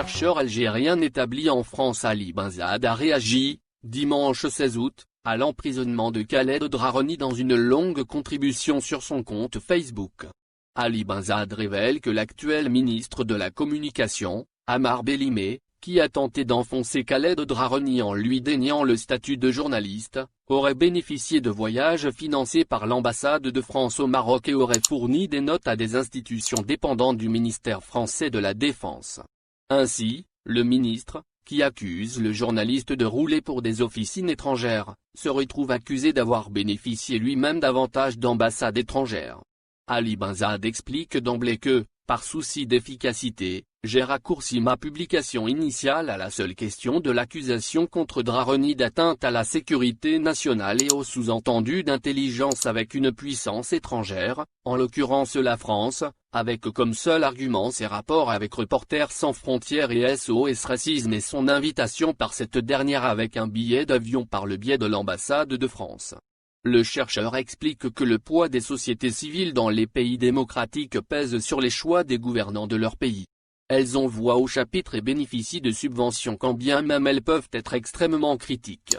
chercheur algérien établi en France Ali Benzade a réagi, dimanche 16 août, à l'emprisonnement de Khaled Drareni dans une longue contribution sur son compte Facebook. Ali Benzade révèle que l'actuel ministre de la Communication, Ammar Bellimé, qui a tenté d'enfoncer Khaled Drareni en lui déniant le statut de journaliste, aurait bénéficié de voyages financés par l'ambassade de France au Maroc et aurait fourni des notes à des institutions dépendantes du ministère français de la Défense. Ainsi, le ministre, qui accuse le journaliste de rouler pour des officines étrangères, se retrouve accusé d'avoir bénéficié lui-même d'avantages d'ambassades étrangères. Ali Benzade explique d'emblée que, par souci d'efficacité, j'ai raccourci ma publication initiale à la seule question de l'accusation contre Drareni d'atteinte à la sécurité nationale et au sous-entendu d'intelligence avec une puissance étrangère, en l'occurrence la France, avec comme seul argument ses rapports avec Reporters sans frontières et SOS Racisme et son invitation par cette dernière avec un billet d'avion par le biais de l'ambassade de France. Le chercheur explique que le poids des sociétés civiles dans les pays démocratiques pèse sur les choix des gouvernants de leur pays. Elles envoient au chapitre et bénéficient de subventions quand bien même elles peuvent être extrêmement critiques.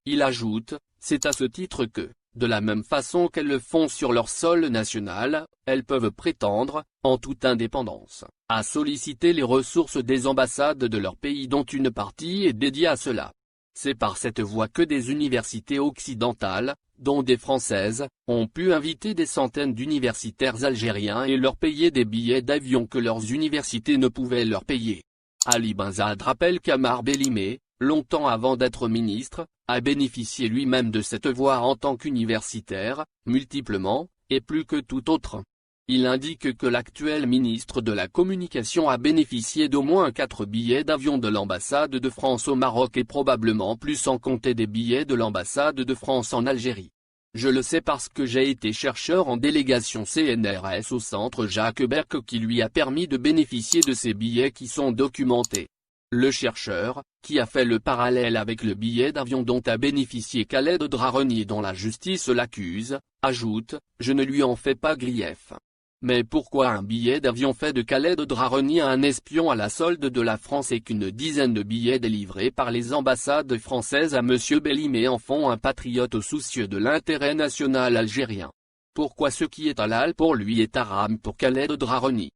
Il ajoute, c'est à ce titre que, de la même façon qu'elles le font sur leur sol national, elles peuvent prétendre, en toute indépendance, à solliciter les ressources des ambassades de leur pays dont une partie est dédiée à cela. C'est par cette voie que des universités occidentales, dont des françaises, ont pu inviter des centaines d'universitaires algériens et leur payer des billets d'avion que leurs universités ne pouvaient leur payer. Ali Benzade rappelle qu'Ammar Bellimé, longtemps avant d'être ministre, a bénéficié lui-même de cette voie en tant qu'universitaire, multiplement, et plus que tout autre. Il indique que l'actuel ministre de la Communication a bénéficié d'au moins 4 billets d'avion de l'ambassade de France au Maroc et probablement plus sans compter des billets de l'ambassade de France en Algérie. Je le sais parce que j'ai été chercheur en délégation CNRS au centre Jacques Berck qui lui a permis de bénéficier de ces billets qui sont documentés. Le chercheur, qui a fait le parallèle avec le billet d'avion dont a bénéficié Khaled Drareni et dont la justice l'accuse, ajoute, je ne lui en fais pas grief. Mais pourquoi un billet d'avion fait de Khaled Drareni à un espion à la solde de la France et qu'une dizaine de billets délivrés par les ambassades françaises à M. Bellimé en font un patriote soucieux de l'intérêt national algérien? Pourquoi ce qui est halal pour lui est haram pour Khaled Drareni?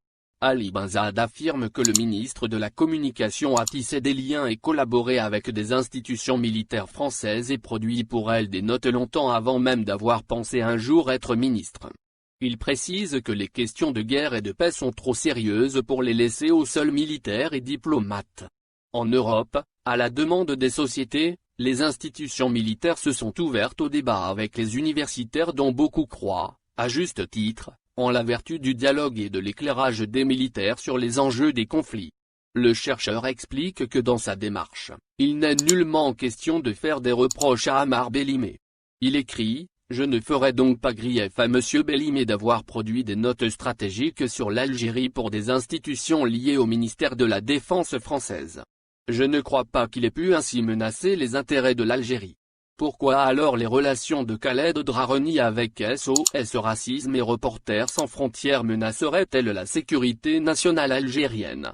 Ali Benzade affirme que le ministre de la Communication a tissé des liens et collaboré avec des institutions militaires françaises et produit pour elles des notes longtemps avant même d'avoir pensé un jour être ministre. Il précise que les questions de guerre et de paix sont trop sérieuses pour les laisser aux seuls militaires et diplomates. En Europe, à la demande des sociétés, les institutions militaires se sont ouvertes au débat avec les universitaires dont beaucoup croient, à juste titre, en la vertu du dialogue et de l'éclairage des militaires sur les enjeux des conflits. Le chercheur explique que dans sa démarche, il n'est nullement question de faire des reproches à Ammar Bellimé. Il écrit, je ne ferai donc pas grief à M. Bellimé d'avoir produit des notes stratégiques sur l'Algérie pour des institutions liées au ministère de la Défense française. Je ne crois pas qu'il ait pu ainsi menacer les intérêts de l'Algérie. Pourquoi alors les relations de Khaled Drareni avec SOS Racisme et Reporters sans frontières menaceraient-elles la sécurité nationale algérienne?